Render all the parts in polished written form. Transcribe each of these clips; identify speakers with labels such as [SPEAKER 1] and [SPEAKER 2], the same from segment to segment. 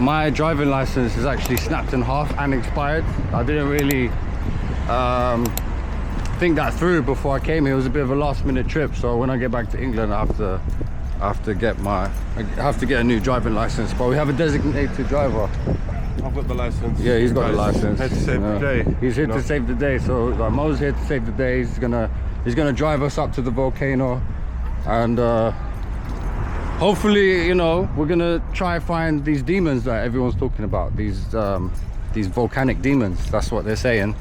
[SPEAKER 1] My driving license is actually snapped in half and expired. I didn't really think that through before I came here. It was a bit of a last minute trip, so when I get back to England I have to get a new driving license. But we have a designated driver.
[SPEAKER 2] I've got the license.
[SPEAKER 1] Yeah, he's got the license.
[SPEAKER 2] Here to save the day.
[SPEAKER 1] He's here to save the day. So like, Mo's here to save the day. He's gonna drive us up to the volcano, and hopefully, you know, we're gonna try and find these demons that everyone's talking about. These volcanic demons. That's what they're saying.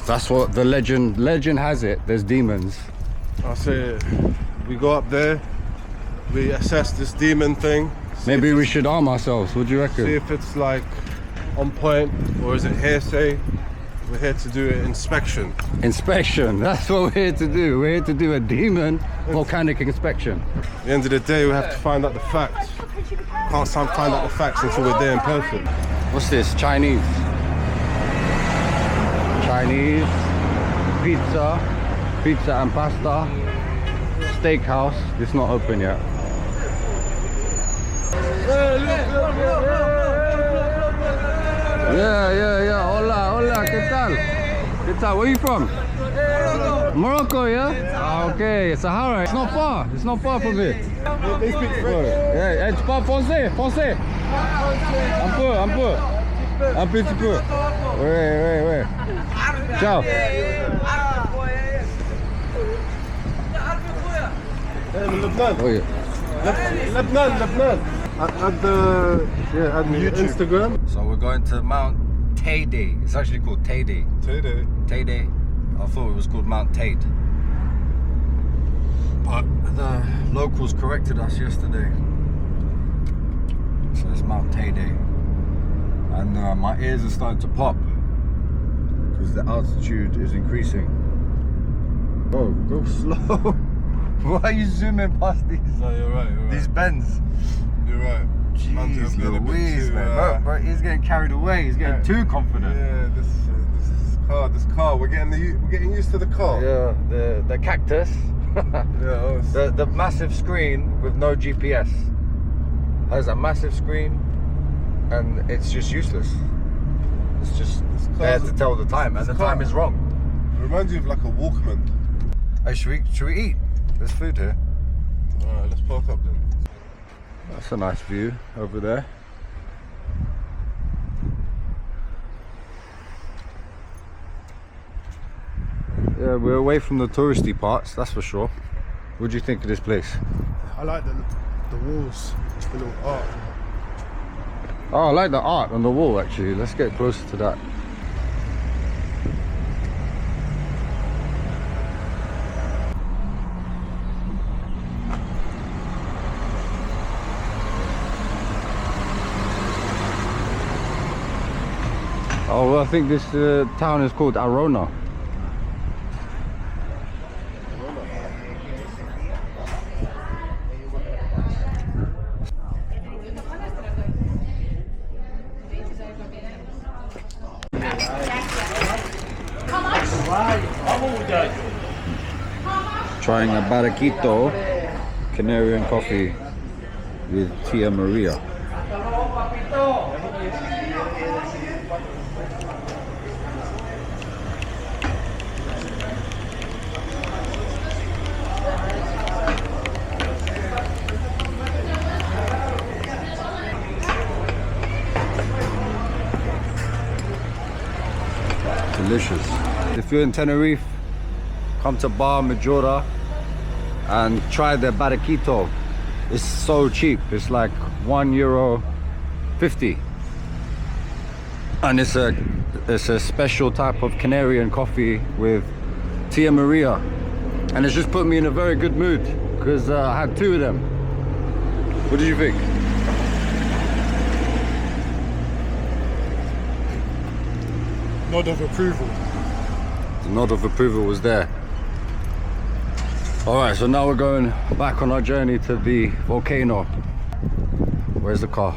[SPEAKER 1] That's what the legend has it. There's demons.
[SPEAKER 2] I say we go up there, we assess this demon thing.
[SPEAKER 1] Maybe we should arm ourselves. What do you reckon?
[SPEAKER 2] See if it's like on point, or is it hearsay? We're here to do an inspection.
[SPEAKER 1] Inspection. That's what we're here to do. We're here to do a demon volcanic inspection.
[SPEAKER 2] At the end of the day, we have to find out the facts. Can't find out the facts until we're there in person.
[SPEAKER 1] What's this? Chinese pizza and pasta. Steakhouse. It's not open yet. Yeah. Hola, ¿qué tal? Where are you from? Morocco, yeah? Ah, okay, Sahara. It's not far from here.
[SPEAKER 2] They speak French.
[SPEAKER 1] Yeah, tu parles français? Un petit peu. Ouais. Ciao.
[SPEAKER 2] Lebanon.
[SPEAKER 1] Oh, yeah.
[SPEAKER 2] Lebanon. At the YouTube. Instagram.
[SPEAKER 1] So we're going to Mount Teide. It's actually called Teide. Teide. I thought it was called Mount Teide. But the locals corrected us yesterday. So it's Mount Teide. And my ears are starting to pop because the altitude is increasing. Oh, go slow. Why are you zooming past these?
[SPEAKER 2] No, you're right.
[SPEAKER 1] These bends.
[SPEAKER 2] You're right.
[SPEAKER 1] Jeez Louise, man. Bro, he's getting carried away. He's getting too confident.
[SPEAKER 2] Yeah, this car. We're getting used to the car.
[SPEAKER 1] Yeah, the cactus. The massive screen with no GPS has a massive screen, and it's just useless. It's just there to tell the time, and the time is wrong.
[SPEAKER 2] It reminds you of like a Walkman.
[SPEAKER 1] Hey, should we eat? There's food here.
[SPEAKER 2] Alright, let's park up then.
[SPEAKER 1] That's a nice view over there. Yeah, we're away from the touristy parts, that's for sure. What do you think of this place?
[SPEAKER 2] I like the walls, just the little art.
[SPEAKER 1] Oh, I like the art on the wall actually. Let's get closer to that. Oh, well, I think this town is called Arona. Trying a Barraquito Canarian coffee with Tia Maria. Delicious. If you're in Tenerife, come to Bar Majora and try their Barraquito. It's so cheap. It's like €1.50, and it's a special type of Canarian coffee with Tia Maria, and it's just put me in a very good mood because I had 2 of them. What did you think?
[SPEAKER 2] Nod of approval.
[SPEAKER 1] The nod of approval was there. All right, so now we're going back on our journey to the volcano. Where's the car?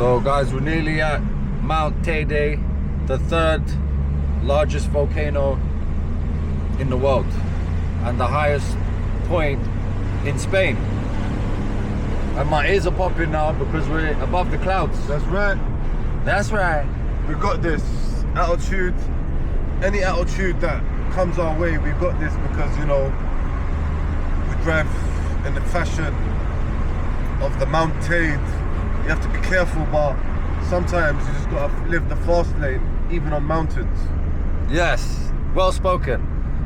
[SPEAKER 1] So guys, we're nearly at Mount Teide, the third largest volcano in the world and the highest point in Spain. And my ears are popping now because we're above the clouds.
[SPEAKER 2] That's right.
[SPEAKER 1] That's right.
[SPEAKER 2] We got this altitude. Any altitude that comes our way, we got this because, you know, we drive in the fashion of the Mount Teide. You have to be careful, but sometimes you just gotta live the fast lane, even on mountains.
[SPEAKER 1] Yes, well spoken.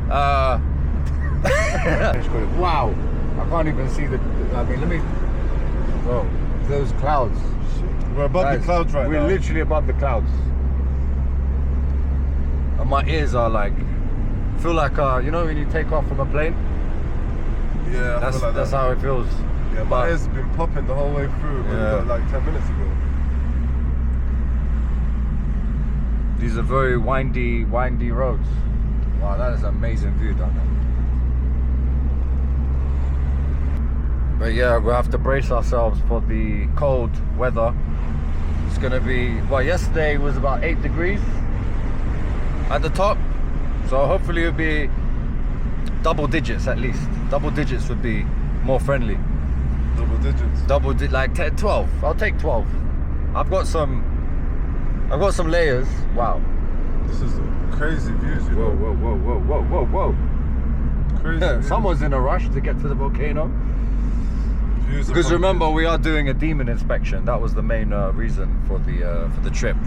[SPEAKER 1] Wow, I can't even see the. I mean, let me. Bro, those clouds.
[SPEAKER 2] We're above the clouds right now.
[SPEAKER 1] We're literally above the clouds. And my ears are like, feel like you know when you take off from a plane.
[SPEAKER 2] Yeah, I feel like
[SPEAKER 1] that's how it feels.
[SPEAKER 2] Yeah, my ears have been popping the whole way through. But
[SPEAKER 1] Yeah.
[SPEAKER 2] we got like 10 minutes ago.
[SPEAKER 1] These are very windy roads. Wow, that is an amazing view down there. But yeah, we'll have to brace ourselves for the cold weather. It's gonna be, well, yesterday was about 8 degrees at the top. So hopefully it'll be double digits at least. Double digits would be more friendly.
[SPEAKER 2] Double digits.
[SPEAKER 1] Like 10, 12. I'll take 12. I've got some layers. Wow.
[SPEAKER 2] This is crazy views, you
[SPEAKER 1] Whoa,
[SPEAKER 2] know.
[SPEAKER 1] whoa.
[SPEAKER 2] Crazy views.
[SPEAKER 1] Someone's in a rush to get to the volcano.
[SPEAKER 2] Views
[SPEAKER 1] Because
[SPEAKER 2] upon
[SPEAKER 1] remember,
[SPEAKER 2] views.
[SPEAKER 1] we are doing a demon inspection. That was the main reason for the trip.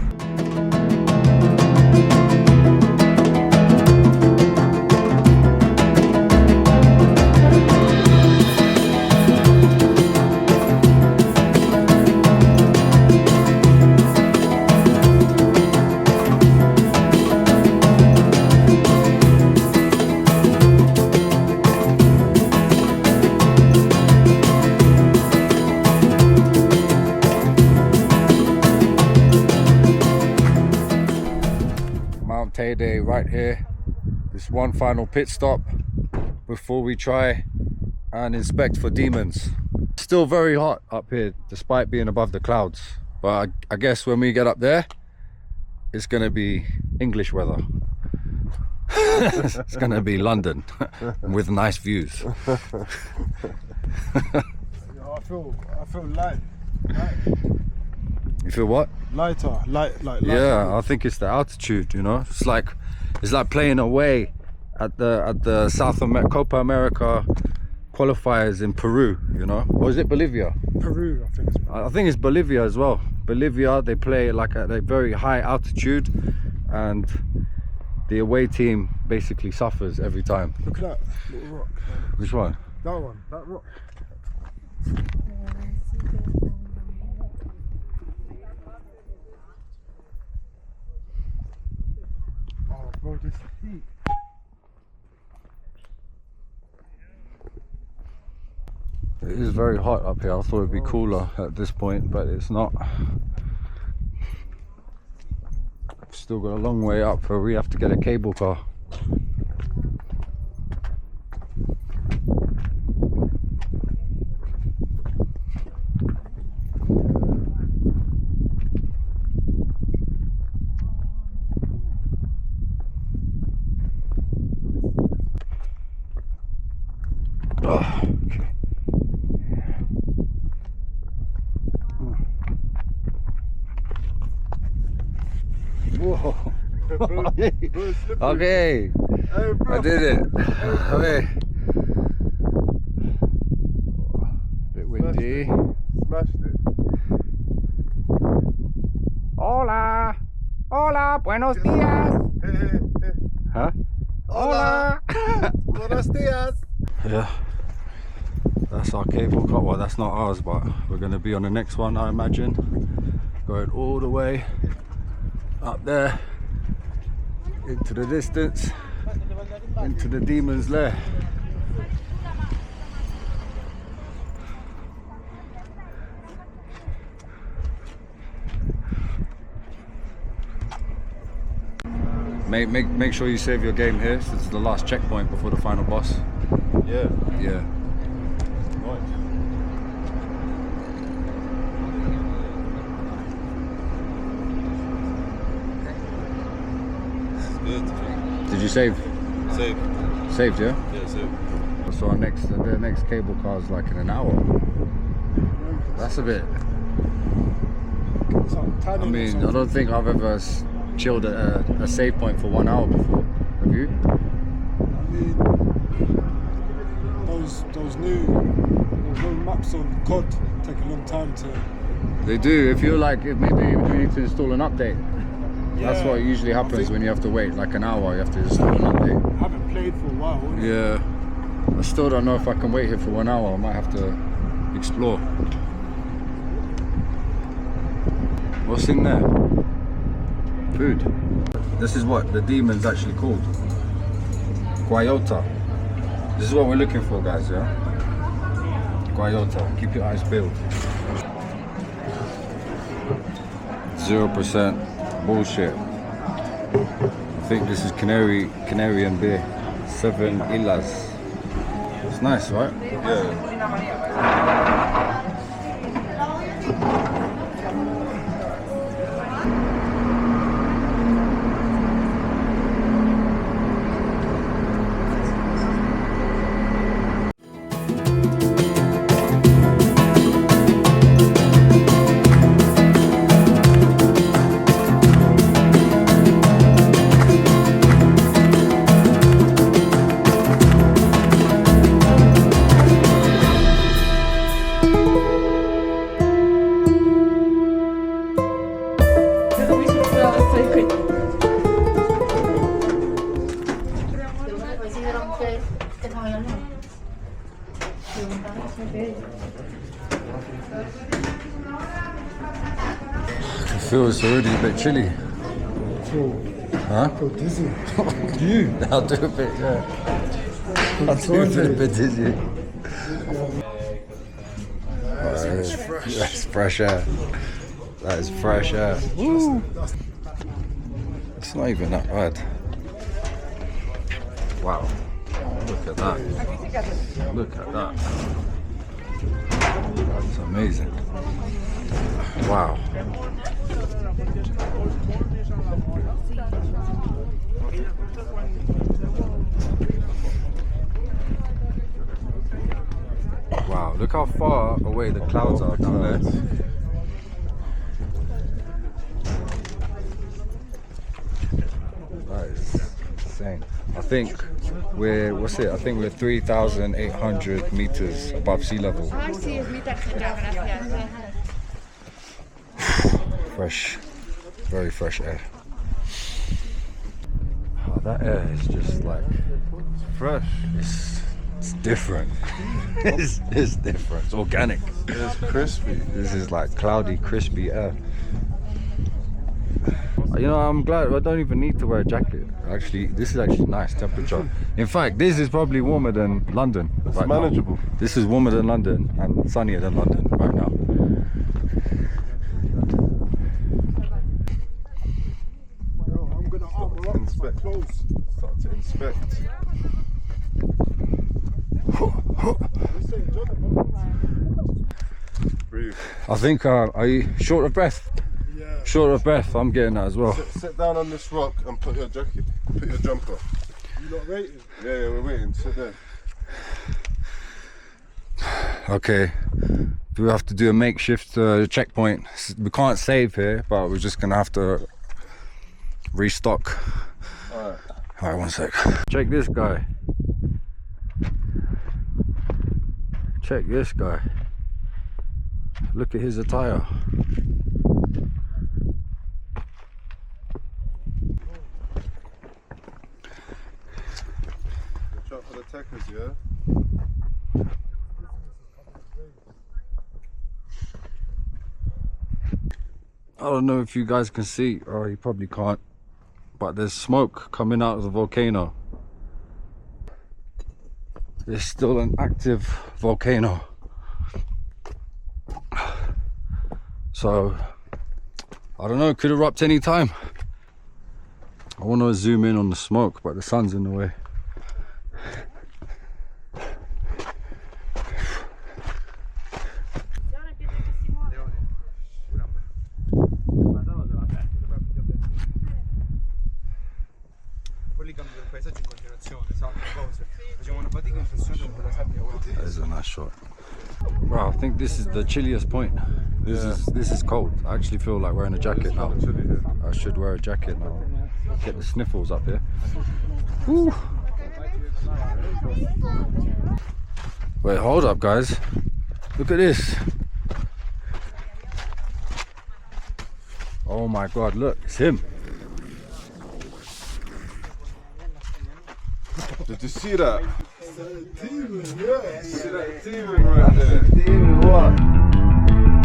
[SPEAKER 1] Mount Teide right here. This one final pit stop before we try and inspect for demons. Still very hot up here despite being above the clouds, but I guess when we get up there it's gonna be English weather. It's gonna be London with nice views.
[SPEAKER 2] I feel light.
[SPEAKER 1] You feel what?
[SPEAKER 2] Lighter.
[SPEAKER 1] Yeah, I think it's the altitude, you know. It's like playing away at the Copa America qualifiers in Peru, you know. Or is it Bolivia?
[SPEAKER 2] Peru, I think it's Peru.
[SPEAKER 1] I think it's Bolivia as well. Bolivia, they play like at a very high altitude, and the away team basically suffers every time.
[SPEAKER 2] Look at that little rock.
[SPEAKER 1] Which one?
[SPEAKER 2] That one, that rock. Oh, bro, this heat.
[SPEAKER 1] It is very hot up here. I thought it'd be cooler at this point, but it's not. Still got a long way up, where we have to get a cable car. Okay. Whoa. Okay.
[SPEAKER 2] Hey, bro.
[SPEAKER 1] I did it. Okay. Bit windy.
[SPEAKER 2] Smashed it.
[SPEAKER 1] Hola. Hola. Buenos días.
[SPEAKER 2] Hey.
[SPEAKER 1] Huh?
[SPEAKER 2] Hola. Buenos dias.
[SPEAKER 1] Yeah. That's our cable car. Well, that's not ours, but we're going to be on the next one, I imagine. Going all the way up there into the distance, into the demon's lair. Make sure you save your game here. This is the last checkpoint before the final boss.
[SPEAKER 2] Yeah.
[SPEAKER 1] Yeah.
[SPEAKER 2] Nice.
[SPEAKER 1] save?
[SPEAKER 2] Save.
[SPEAKER 1] Saved, yeah?
[SPEAKER 2] Yeah, save.
[SPEAKER 1] So the next cable car is like in an hour. That's a bit. I mean, I don't think I've ever chilled at a save point for 1 hour before. Have you?
[SPEAKER 3] I mean, those new maps on COD take a long time to.
[SPEAKER 1] They do. If you're like, if maybe you need to install an update.
[SPEAKER 3] Yeah,
[SPEAKER 1] That's what usually happens when you have to wait like an hour. You have to install an update.
[SPEAKER 3] I haven't played for a while.
[SPEAKER 1] Yeah. I still don't know if I can wait here for 1 hour. I might have to explore. What's in there? Food. This is what the demon's actually called. Guayota. This is what we're looking for, guys, yeah? Guayota. Keep your eyes peeled. 0% bullshit. I think this is Canarian beer. 7 Ilas. It's nice, right?
[SPEAKER 2] Yeah.
[SPEAKER 1] I feel it's already a bit chilly. Huh?
[SPEAKER 3] I feel dizzy. You?
[SPEAKER 1] I'll do a bit, yeah. I'll do a bit dizzy. That's fresh air. That is fresh air. Woo. It's not even that bad. Wow. Look at that. Look at that. That's amazing. Wow. Wow, look how far away the clouds are down there. That is insane. I think we're, what's it? I think we're 3,800 meters above sea level. Fresh, very fresh air. Oh, that air is just like
[SPEAKER 2] Fresh.
[SPEAKER 1] it's different. it's different. It's organic.
[SPEAKER 2] It's crispy.
[SPEAKER 1] This is like cloudy, crispy air. You know, I'm glad I don't even need to wear a jacket. Actually, this is actually nice temperature. In fact, this is probably warmer than London.
[SPEAKER 2] It's
[SPEAKER 1] right
[SPEAKER 2] manageable.
[SPEAKER 1] now. This is warmer than London and sunnier than London right now.
[SPEAKER 3] I'm gonna armor up my clothes.
[SPEAKER 2] Start to inspect. Breathe.
[SPEAKER 1] I think, are you short of breath?
[SPEAKER 3] Yeah.
[SPEAKER 1] Short of breath, I'm getting that as well.
[SPEAKER 2] Sit down on this rock and put your jacket, put your jumper.
[SPEAKER 3] You not waiting?
[SPEAKER 2] Yeah, we're waiting. Sit there.
[SPEAKER 1] Okay, we have to do a makeshift checkpoint. We can't save here, but we're just gonna have to restock. Alright, 1 sec. Check this guy. Check this guy. Look at his attire.
[SPEAKER 2] Watch out for the attackers, yeah?
[SPEAKER 1] I don't know if you guys can see, or you probably can't, but there's smoke coming out of the volcano. There's still an active volcano. So, I don't know, it could erupt any time. I want to zoom in on the smoke, but the sun's in the way. shot. Wow, I think this is the chilliest point. This is cold. I actually feel like wearing a jacket now. I should wear a jacket now. Get the sniffles up here. Woo. Wait, hold up, guys. Look at this. Oh my God, look, it's him.
[SPEAKER 2] Did you see that? Demon, yeah. See that demon right there? Demon what?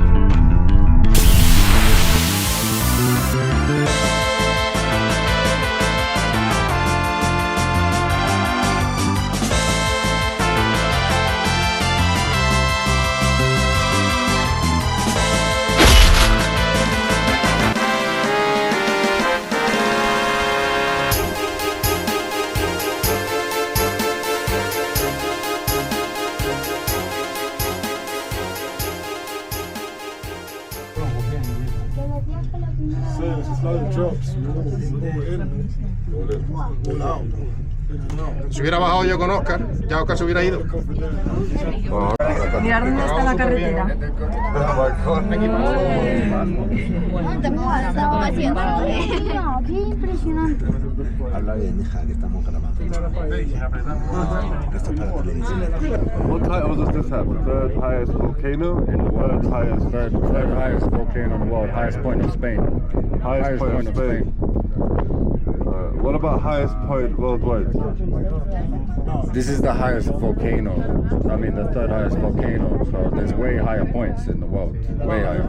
[SPEAKER 4] Si hubiera bajado yo con Oscar, ya Oscar se hubiera ido.
[SPEAKER 5] Mirar dónde está la carretera. No, qué impresionante.
[SPEAKER 6] Habla bien, hija, que estamos grabando. Esto es para televisión.
[SPEAKER 2] What title does this have? Third highest volcano in the world.
[SPEAKER 1] Third highest volcano in the world, highest point of Spain.
[SPEAKER 2] Highest point of Spain. What about highest point worldwide?
[SPEAKER 1] This is the highest volcano. I mean, the third highest volcano. So there's way higher points in the world. Way higher.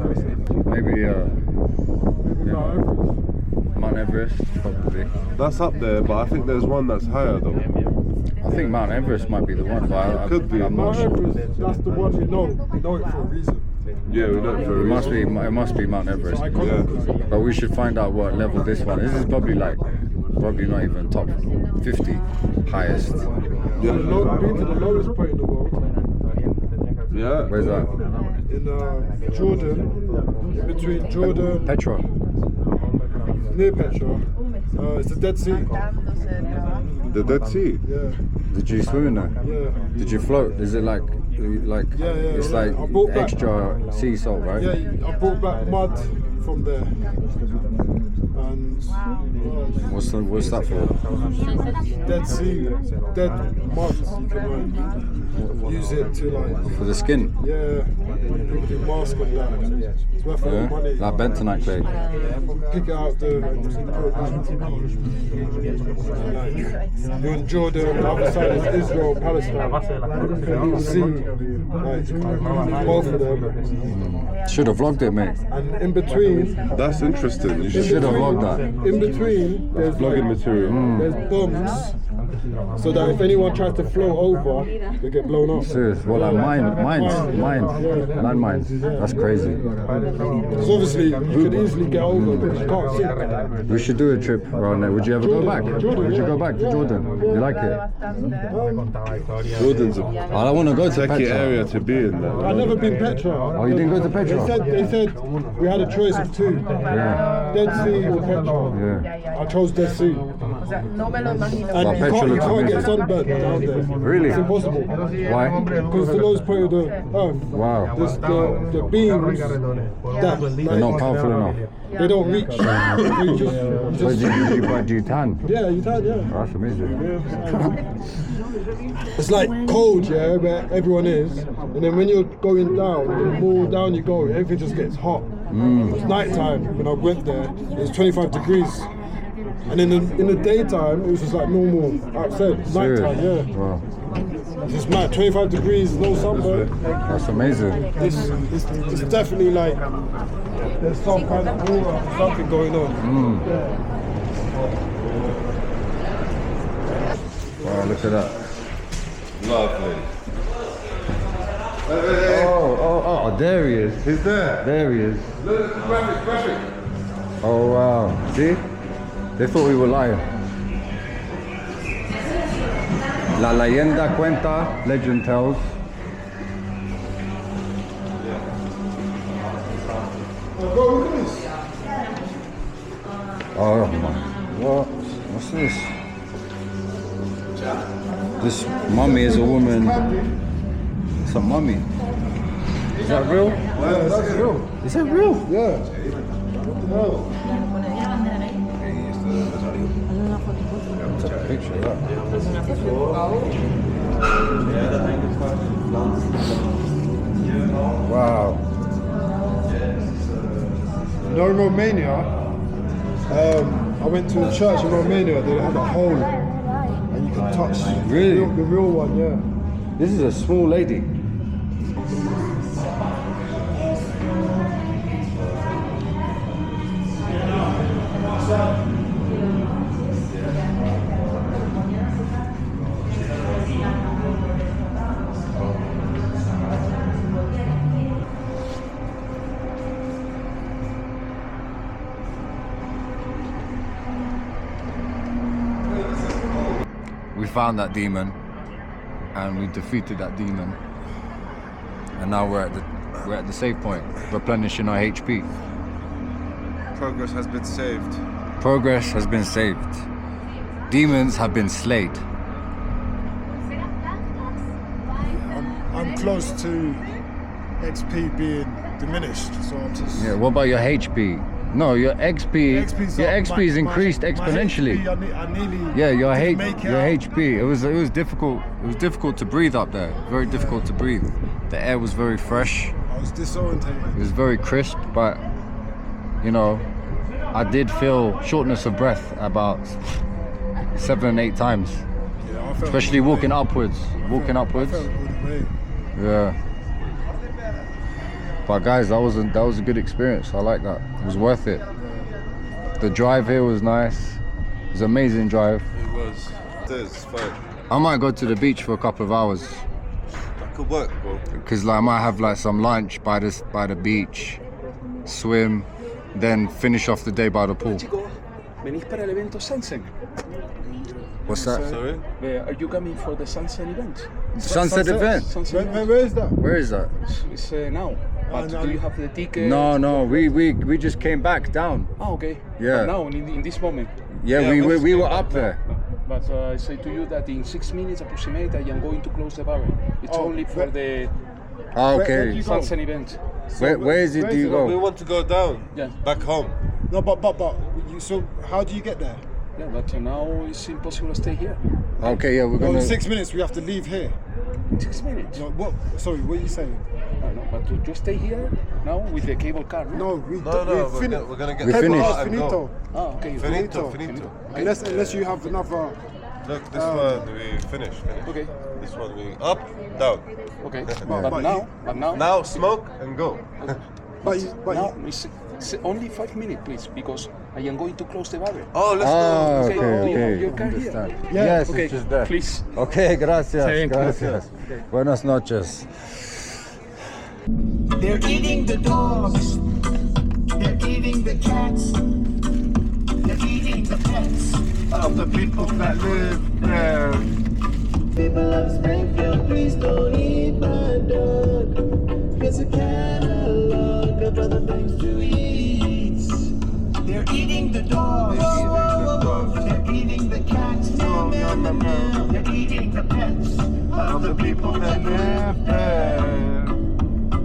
[SPEAKER 1] Maybe, you know, Mount Everest, probably.
[SPEAKER 2] That's up there, but I think there's one that's higher though.
[SPEAKER 1] I think Mount Everest might be the one, but
[SPEAKER 2] Could be.
[SPEAKER 1] I'm not sure.
[SPEAKER 3] That's the one we know. We know it for a reason.
[SPEAKER 2] Yeah, we know for a reason.
[SPEAKER 1] It must be Mount Everest.
[SPEAKER 2] Yeah.
[SPEAKER 1] But we should find out what level this one is. This is probably not even top 50 highest.
[SPEAKER 2] Yeah.
[SPEAKER 3] I've been to the lowest point in the world.
[SPEAKER 2] Yeah.
[SPEAKER 1] Where's that?
[SPEAKER 3] In Jordan, between Jordan,
[SPEAKER 1] Petra.
[SPEAKER 3] near Petra. It's the Dead Sea.
[SPEAKER 2] The Dead Sea.
[SPEAKER 3] Yeah,
[SPEAKER 1] Did you swim in there?
[SPEAKER 3] yeah.
[SPEAKER 1] Did you float? Is it like
[SPEAKER 3] Yeah,
[SPEAKER 1] it's
[SPEAKER 3] yeah.
[SPEAKER 1] like
[SPEAKER 3] I brought back-
[SPEAKER 1] extra sea salt, right?
[SPEAKER 3] Yeah, I brought back mud from there. And
[SPEAKER 1] What's that for?
[SPEAKER 3] Dead Sea, dead mud. You can use it to like,
[SPEAKER 1] For the skin?
[SPEAKER 3] yeah, people do mask of that. It's worth a lot of money.
[SPEAKER 1] Like bentonite clay.
[SPEAKER 3] Pick it out the. Like, you're in Jordan, the other side is Israel, Palestine. You see, like, both of them.
[SPEAKER 1] Should have vlogged it, mate.
[SPEAKER 3] And in between,
[SPEAKER 2] That's interesting. You
[SPEAKER 1] Should
[SPEAKER 2] should
[SPEAKER 1] have vlogged that.
[SPEAKER 3] in between, there's
[SPEAKER 2] vlogging material.
[SPEAKER 3] there's bombs, so that if anyone tries to float over, they get blown up.
[SPEAKER 1] Serious? Well, like landmines. That's crazy.
[SPEAKER 3] Because obviously, you could easily get over because you can't see.
[SPEAKER 1] We should do a trip around there. Would you ever go back?
[SPEAKER 3] Jordan,
[SPEAKER 1] Would you
[SPEAKER 3] yeah.
[SPEAKER 1] go back to Jordan? You like it?
[SPEAKER 2] Jordan's a
[SPEAKER 1] I want to go to
[SPEAKER 2] techie
[SPEAKER 1] Petra.
[SPEAKER 2] area to be in there.
[SPEAKER 3] I've never been Petra.
[SPEAKER 1] Oh, you didn't go to Petra?
[SPEAKER 3] They said we had a choice of two,
[SPEAKER 1] Yeah.
[SPEAKER 3] Dead Sea or Petra.
[SPEAKER 1] Yeah.
[SPEAKER 3] I chose Dead Sea. And you
[SPEAKER 1] Petra
[SPEAKER 3] can't
[SPEAKER 1] looks
[SPEAKER 3] get
[SPEAKER 1] amazing.
[SPEAKER 3] sunburnt down there.
[SPEAKER 1] Really?
[SPEAKER 3] It's impossible.
[SPEAKER 1] Why?
[SPEAKER 3] Because the lowest point of the earth.
[SPEAKER 1] Wow.
[SPEAKER 3] The beams that
[SPEAKER 1] They're not powerful enough.
[SPEAKER 3] they don't reach. You just
[SPEAKER 1] But do you tan?
[SPEAKER 3] yeah, you can, yeah.
[SPEAKER 1] That's amazing.
[SPEAKER 3] It's like cold, yeah, where everyone is, and then when you're going down, the more down you go, everything just gets hot. It's nighttime when I went there. It was 25 degrees, and in the daytime it was just like normal outside.
[SPEAKER 1] Serious?
[SPEAKER 3] Nighttime, yeah.
[SPEAKER 1] Wow.
[SPEAKER 3] It's just mad. 25 degrees, no sunburn.
[SPEAKER 1] That's amazing.
[SPEAKER 3] It's definitely like there's some kind of aura, something going on.
[SPEAKER 1] Wow, look at that.
[SPEAKER 2] Lovely.
[SPEAKER 1] Oh, there he is.
[SPEAKER 2] He's there.
[SPEAKER 1] There he is.
[SPEAKER 2] Look, graphic.
[SPEAKER 1] Oh, wow. See? They thought we were lying. La leyenda cuenta, legend tells.
[SPEAKER 3] Bro, look at this.
[SPEAKER 1] Oh my, what's this? This mummy is a woman. It's That's a mummy. Is that real?
[SPEAKER 3] Yeah, that's real.
[SPEAKER 1] Is that real?
[SPEAKER 3] Yeah.
[SPEAKER 1] Take a picture of that. Wow.
[SPEAKER 3] You know, in Romania, I went to a church in Romania. They had a hole, and you could touch
[SPEAKER 1] Really?
[SPEAKER 3] the real one. Yeah.
[SPEAKER 1] This is a small lady. We found that demon and we defeated that demon, and now we're at the save point, replenishing our HP.
[SPEAKER 2] Progress has been saved.
[SPEAKER 1] Progress has been saved. Demons have been slayed.
[SPEAKER 3] I'm close to XP being diminished, so I'm just.
[SPEAKER 1] Yeah. What about your HP? No, your XP. Your XP is increased exponentially.
[SPEAKER 3] I nearly.
[SPEAKER 1] Yeah, your
[SPEAKER 3] didn't make it out.
[SPEAKER 1] HP. It was difficult. It was difficult to breathe up there. Very difficult to breathe. The air was very fresh.
[SPEAKER 3] I was disorientated.
[SPEAKER 1] It was very crisp, but you know, I did feel shortness of breath about 7 or 8 times,
[SPEAKER 3] Yeah, I felt
[SPEAKER 1] especially
[SPEAKER 3] all the
[SPEAKER 1] walking
[SPEAKER 3] way.
[SPEAKER 1] upwards. Walking upwards.
[SPEAKER 3] I felt all the way.
[SPEAKER 1] Yeah. But guys, that was a good experience. I like that. It was worth it. The drive here was nice. It was an amazing drive.
[SPEAKER 2] It was. It is, it's fine.
[SPEAKER 1] I might go to the beach for a couple of hours.
[SPEAKER 2] That could work, bro.
[SPEAKER 1] Because like, I might have like some lunch by the beach, swim, then finish off the day by the pool.
[SPEAKER 7] Chicos, ¿venís para el evento Sunset?
[SPEAKER 1] What's that?
[SPEAKER 2] Sorry?
[SPEAKER 7] Are you coming for the Sunset event?
[SPEAKER 1] Sunset event?
[SPEAKER 7] Sunset
[SPEAKER 3] Where is that?
[SPEAKER 1] Where is that?
[SPEAKER 7] It's now. But
[SPEAKER 3] no.
[SPEAKER 7] do you have the ticket?
[SPEAKER 1] No, we just came back down.
[SPEAKER 7] Oh, okay.
[SPEAKER 1] Yeah.
[SPEAKER 7] But now, in this moment.
[SPEAKER 1] Yeah, we were up there.
[SPEAKER 7] But I say to you that in 6 minutes approximate, I am going to close the barrel. It's
[SPEAKER 3] Oh,
[SPEAKER 7] only for the
[SPEAKER 1] Ah,
[SPEAKER 3] where do
[SPEAKER 1] okay.
[SPEAKER 3] you go?
[SPEAKER 7] Sunset event.
[SPEAKER 1] Where is it? Do you
[SPEAKER 2] We
[SPEAKER 1] go?
[SPEAKER 2] want to go down.
[SPEAKER 7] Yeah.
[SPEAKER 2] Back home.
[SPEAKER 3] No, but so how do you get there?
[SPEAKER 7] Yeah, but now it's impossible to stay here.
[SPEAKER 1] Okay, yeah, we're
[SPEAKER 3] Well,
[SPEAKER 1] gonna.
[SPEAKER 3] in 6 minutes we have to leave here.
[SPEAKER 7] 6 minutes.
[SPEAKER 3] No, what? Sorry, what are you saying?
[SPEAKER 7] I don't know, but to just stay here now with the cable car.
[SPEAKER 3] No, we
[SPEAKER 2] No,
[SPEAKER 3] we're
[SPEAKER 2] we're gonna get
[SPEAKER 1] We
[SPEAKER 2] the
[SPEAKER 1] finished.
[SPEAKER 2] car and
[SPEAKER 3] Finito.
[SPEAKER 2] go.
[SPEAKER 7] Ah, okay.
[SPEAKER 2] Finito.
[SPEAKER 3] Unless you have another.
[SPEAKER 2] Look, this one we finish.
[SPEAKER 7] Okay.
[SPEAKER 2] This one we up, down.
[SPEAKER 7] Okay.
[SPEAKER 3] But
[SPEAKER 7] But now.
[SPEAKER 2] Now smoke and go.
[SPEAKER 3] But
[SPEAKER 7] Now it's only 5 minutes, please, because I am going to close the barrel.
[SPEAKER 2] Oh, let's
[SPEAKER 1] Ah,
[SPEAKER 2] go.
[SPEAKER 7] Okay,
[SPEAKER 1] okay,
[SPEAKER 7] do you have
[SPEAKER 1] okay.
[SPEAKER 7] your car here?
[SPEAKER 1] Understand.
[SPEAKER 3] Yeah,
[SPEAKER 1] Yes,
[SPEAKER 7] okay,
[SPEAKER 1] it's just there.
[SPEAKER 7] please.
[SPEAKER 1] Okay, gracias,
[SPEAKER 7] Thank you.
[SPEAKER 1] gracias. Buenas noches.
[SPEAKER 8] They're eating the dogs. They're eating the cats. They're eating the pets of the people that live there. People of Springfield, please don't eat my dog. It's a catalog of other things to eat. They're eating the dogs. They're eating the cats. They're eating the pets of the people that live there.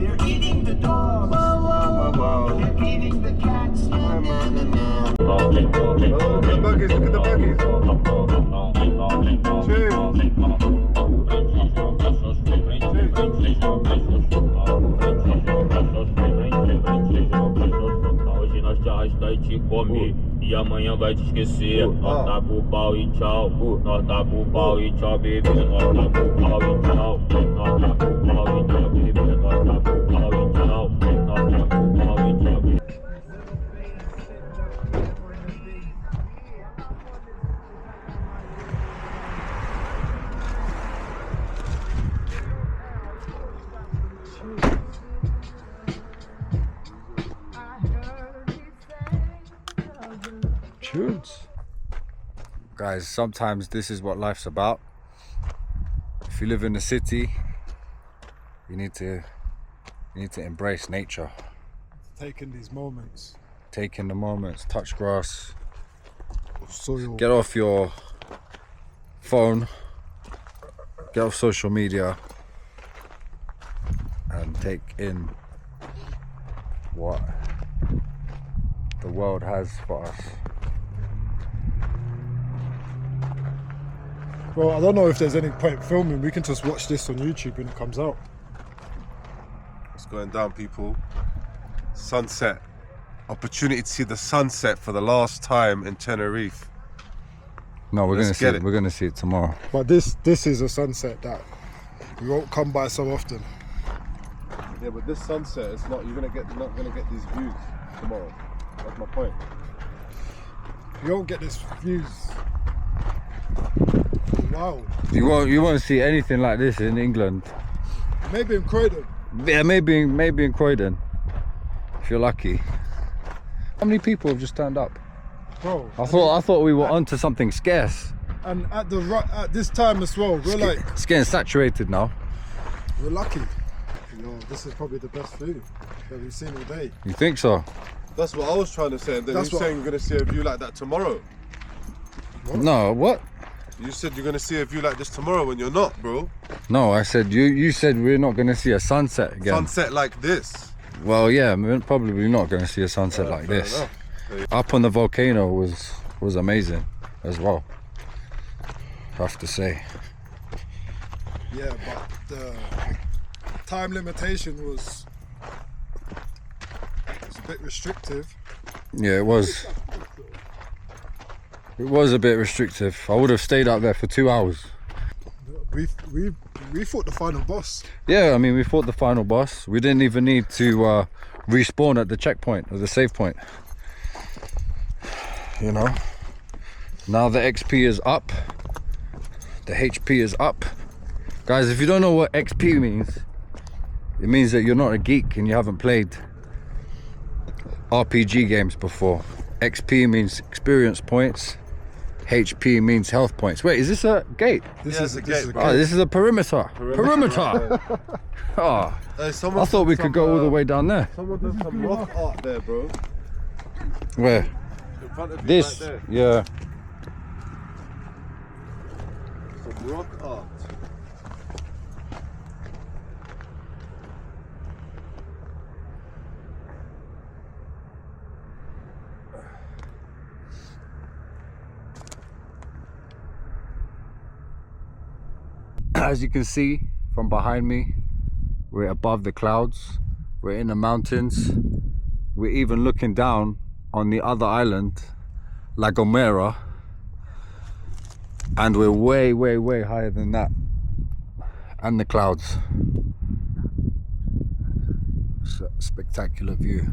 [SPEAKER 8] They're eating the dogs. They're eating the cats.
[SPEAKER 2] Look at the buggies, look at the buggies.
[SPEAKER 9] Hoje nós te arrasta e te come, e amanhã vai te esquecer. Nós tá pro pau e tchau, nós tá pro pau e tchau, bebê. Nós tá pro pau e tchau, nós tá pro pau e tchau, bebê. Nós tá pro pau e tchau, nós tá pro pau e tchau, bebê.
[SPEAKER 1] Tunes. Guys, sometimes this is what life's about. If you live in the city, you need to embrace nature.
[SPEAKER 3] taking these moments.
[SPEAKER 1] Taking the moments, touch grass,
[SPEAKER 3] Soil.
[SPEAKER 1] get off your phone, get off social media, and take in what the world has for us.
[SPEAKER 3] Well, I don't know if there's any point filming. We can just watch this on YouTube when it comes out.
[SPEAKER 2] What's going down, people? Sunset. Opportunity to see the sunset for the last time in Tenerife.
[SPEAKER 1] No, we're
[SPEAKER 2] Let's
[SPEAKER 1] gonna see
[SPEAKER 2] get
[SPEAKER 1] it.
[SPEAKER 2] it.
[SPEAKER 1] We're gonna see it tomorrow.
[SPEAKER 3] But this is a sunset that we won't come by so often.
[SPEAKER 2] Yeah, but this sunset, it's not. You're not gonna get these views tomorrow. That's my point.
[SPEAKER 3] You won't get this views. Wow.
[SPEAKER 1] You won't see anything like this in England.
[SPEAKER 3] Maybe in Croydon.
[SPEAKER 1] Yeah, maybe in Croydon, if you're lucky. How many people have just turned up?
[SPEAKER 3] Bro.
[SPEAKER 1] I thought we were onto something scarce.
[SPEAKER 3] And at this time as well,
[SPEAKER 1] It's getting saturated now.
[SPEAKER 3] we're lucky. You know, this is probably the best food that we've seen all day.
[SPEAKER 1] You think so?
[SPEAKER 2] That's what I was trying to say. And then
[SPEAKER 3] That's
[SPEAKER 2] you're
[SPEAKER 3] what-
[SPEAKER 2] saying you're gonna see a view like that tomorrow.
[SPEAKER 1] No, what?
[SPEAKER 2] You said you're gonna see a view like this tomorrow when you're not, bro.
[SPEAKER 1] No, I said you said we're not gonna see a sunset again.
[SPEAKER 2] Sunset like this.
[SPEAKER 1] Well, yeah, we're probably not gonna see a sunset like
[SPEAKER 2] fair
[SPEAKER 1] this.
[SPEAKER 2] enough.
[SPEAKER 1] Up on the volcano was amazing as well, I have to say.
[SPEAKER 3] Yeah, but the time limitation was a bit restrictive.
[SPEAKER 1] Yeah, it was. It was a bit restrictive. I would have stayed up there for 2 hours.
[SPEAKER 3] We fought the final boss.
[SPEAKER 1] Yeah, I mean, we fought the final boss. We didn't even need to respawn at the checkpoint, or the save point. You know? Now the XP is up. The HP is up. Guys, if you don't know what XP means, it means that you're not a geek and you haven't played RPG games before. XP means experience points. HP means health points. Wait, is this a gate?
[SPEAKER 2] This is a gate.
[SPEAKER 1] Oh, this is a perimeter. Perimeter. Oh,
[SPEAKER 2] Hey,
[SPEAKER 1] I thought we could go all the way down there.
[SPEAKER 2] Someone does some rock art there, bro.
[SPEAKER 1] Where?
[SPEAKER 2] In front of you,
[SPEAKER 1] This?
[SPEAKER 2] right there.
[SPEAKER 1] Yeah.
[SPEAKER 2] Some rock art.
[SPEAKER 1] As you can see from behind me, we're above the clouds, we're in the mountains, we're even looking down on the other island, La Gomera, and we're way, way, way higher than that, and the clouds. It's a spectacular view.